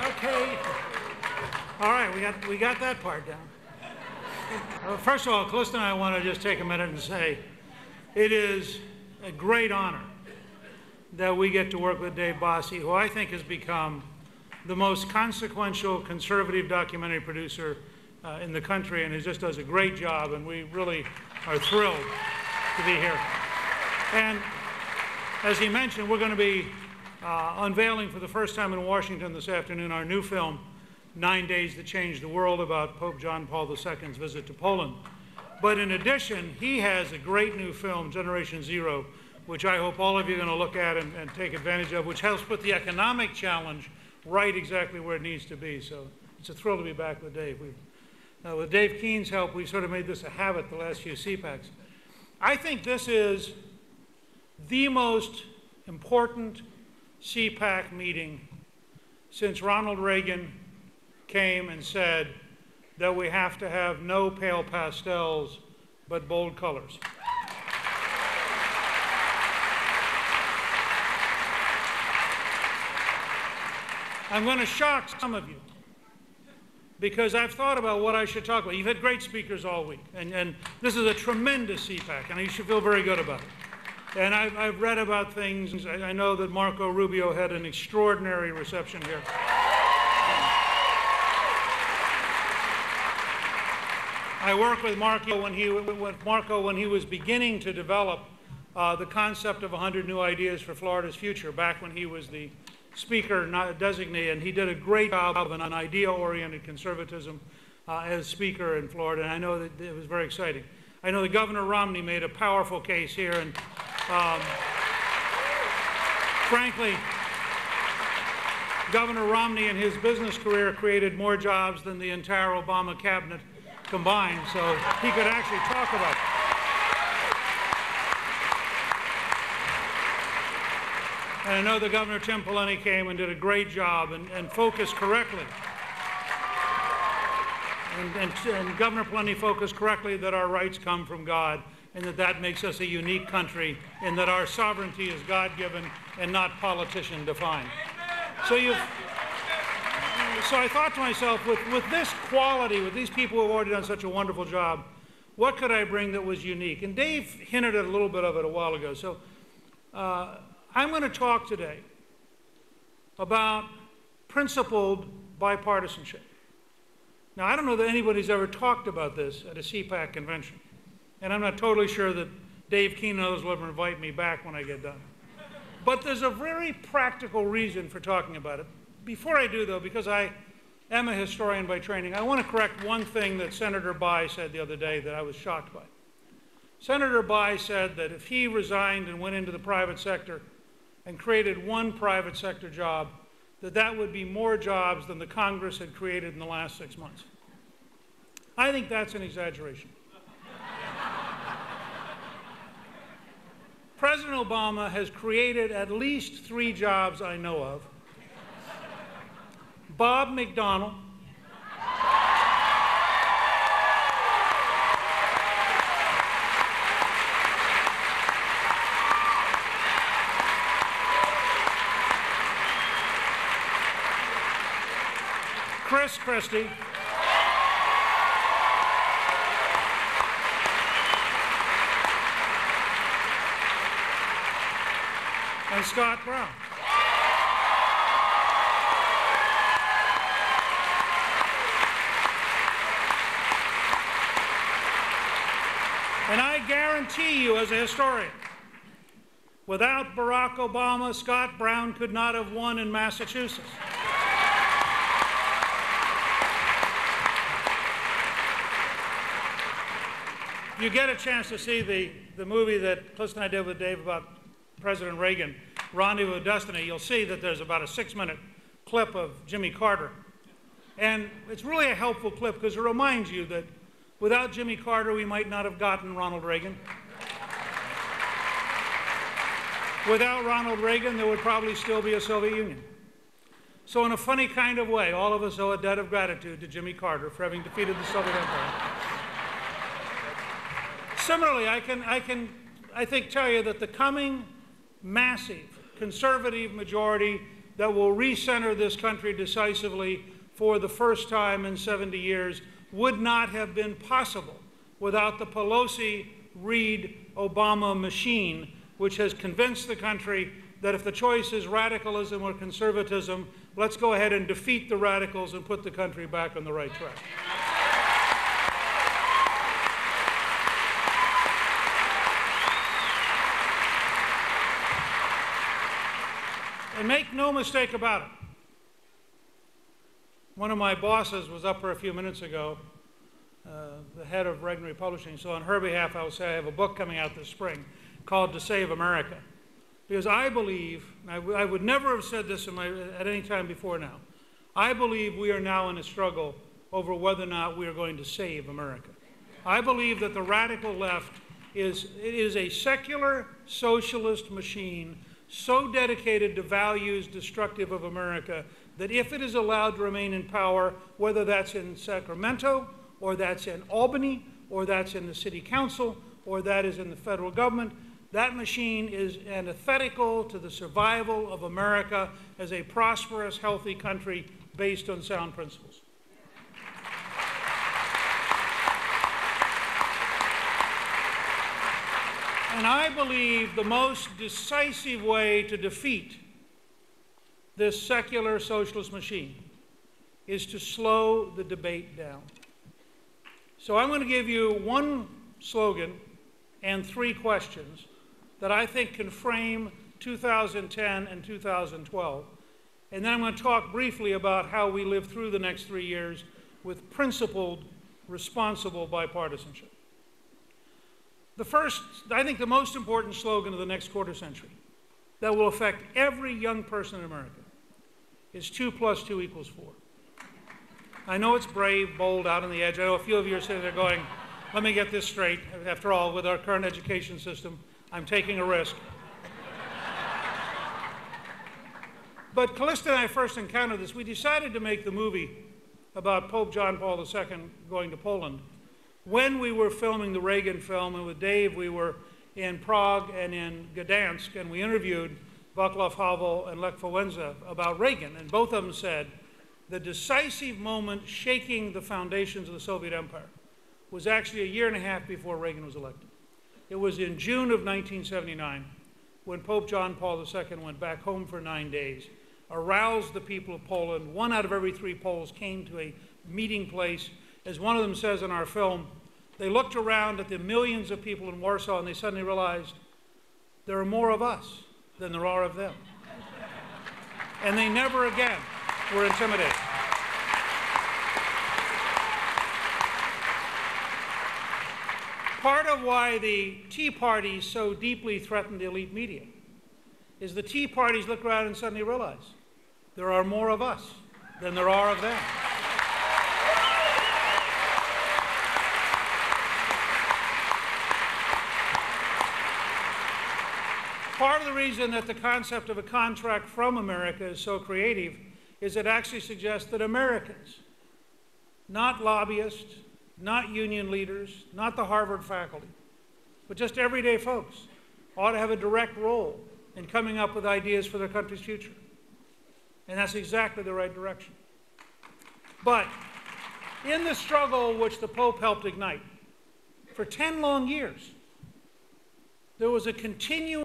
Okay. All right, we got that part down. First of all, Calista and I want to just take a minute and say it is a great honor that we get to work with Dave Bossie, who I think has become the most consequential conservative documentary producer in the country, and he just does a great job, and we really are thrilled to be here. And as he mentioned, we're going to be unveiling for the first time in Washington this afternoon our new film, 9 Days That Changed the World, about Pope John Paul II's visit to Poland. But in addition, he has a great new film, Generation Zero, which I hope all of you are going to look at and take advantage of, which helps put the economic challenge right exactly where it needs to be. So it's a thrill to be back with Dave. With Dave Keene's help, we sort of made this a habit the last few CPACs. I think this is the most important CPAC meeting since Ronald Reagan came and said that we have to have no pale pastels, but bold colors. I'm going to shock some of you, because I've thought about what I should talk about. You've had great speakers all week, and this is a tremendous CPAC, and you should feel very good about it. And I've read about things. I know that Marco Rubio had an extraordinary reception here. I worked with Marco when he was beginning to develop the concept of 100 new ideas for Florida's future, back when he was the speaker designee, and he did a great job of an idea-oriented conservatism as speaker in Florida, and I know that it was very exciting. I know that Governor Romney made a powerful case here, and frankly, Governor Romney in his business career created more jobs than the entire Obama cabinet combined, so he could actually talk about it. And I know that Governor Tim Pawlenty came and did a great job and focused correctly. And Governor Pawlenty focused correctly that our rights come from God, and that makes us a unique country, and that our sovereignty is God-given and not politician-defined. So I thought to myself, with this quality, with these people who have already done such a wonderful job, what could I bring that was unique? And Dave hinted at a little bit of it a while ago. So I'm going to talk today about principled bipartisanship. Now, I don't know that anybody's ever talked about this at a CPAC convention, and I'm not totally sure that Dave Keene and others will ever invite me back when I get done. But there's a very practical reason for talking about it. Before I do, though, because I am a historian by training, I want to correct one thing that Senator Bayh said the other day that I was shocked by. Senator Bayh said that if he resigned and went into the private sector and created one private sector job, that would be more jobs than the Congress had created in the last 6 months. I think that's an exaggeration. President Obama has created at least 3 jobs I know of. Bob McDonnell, Chris Christie, and Scott Brown. And I guarantee you, as a historian, without Barack Obama, Scott Brown could not have won in Massachusetts. If you get a chance to see the movie that Calista and I did with Dave about President Reagan, Rendezvous with Destiny, you'll see that there's about a 6-minute clip of Jimmy Carter. And it's really a helpful clip because it reminds you that without Jimmy Carter, we might not have gotten Ronald Reagan. Without Ronald Reagan, there would probably still be a Soviet Union. So in a funny kind of way, all of us owe a debt of gratitude to Jimmy Carter for having defeated the Soviet Empire. Similarly, I think tell you that the coming massive conservative majority that will recenter this country decisively for the first time in 70 years would not have been possible without the Pelosi-Reid-Obama machine, which has convinced the country that if the choice is radicalism or conservatism, let's go ahead and defeat the radicals and put the country back on the right track. And make no mistake about it. One of my bosses was up here a few minutes ago, the head of Regnery Publishing, so on her behalf I will say I have a book coming out this spring called To Save America. Because I believe, and I would never have said this at any time before now, I believe we are now in a struggle over whether or not we are going to save America. I believe that the radical left is a secular socialist machine so dedicated to values destructive of America that if it is allowed to remain in power, whether that's in Sacramento, or that's in Albany, or that's in the city council, or that is in the federal government, that machine is antithetical to the survival of America as a prosperous, healthy country based on sound principles. And I believe the most decisive way to defeat this secular socialist machine is to slow the debate down. So I'm going to give you one slogan and 3 questions that I think can frame 2010 and 2012. And then I'm going to talk briefly about how we live through the next 3 years with principled, responsible bipartisanship. The first, I think the most important slogan of the next quarter century that will affect every young person in America is 2 + 2 = 4. I know it's brave, bold, out on the edge. I know a few of you are sitting there going, let me get this straight. After all, with our current education system, I'm taking a risk. But Callista and I first encountered this. We decided to make the movie about Pope John Paul II going to Poland when we were filming the Reagan film, and with Dave we were in Prague and in Gdansk, and we interviewed Václav Havel and Lech Wałęsa about Reagan, and both of them said the decisive moment shaking the foundations of the Soviet Empire was actually a year and a half before Reagan was elected. It was in June of 1979 when Pope John Paul II went back home for 9 days, aroused the people of Poland. 1 out of every 3 Poles came to a meeting place. As one of them says in our film, they looked around at the millions of people in Warsaw and they suddenly realized there are more of us than there are of them. And they never again were intimidated. Part of why the Tea Party so deeply threatened the elite media is the Tea Parties look around and suddenly realize there are more of us than there are of them. Part of the reason that the concept of a contract from America is so creative is it actually suggests that Americans, not lobbyists, not union leaders, not the Harvard faculty, but just everyday folks, ought to have a direct role in coming up with ideas for their country's future. And that's exactly the right direction. But in the struggle which the Pope helped ignite, for 10 long years, there was a continuing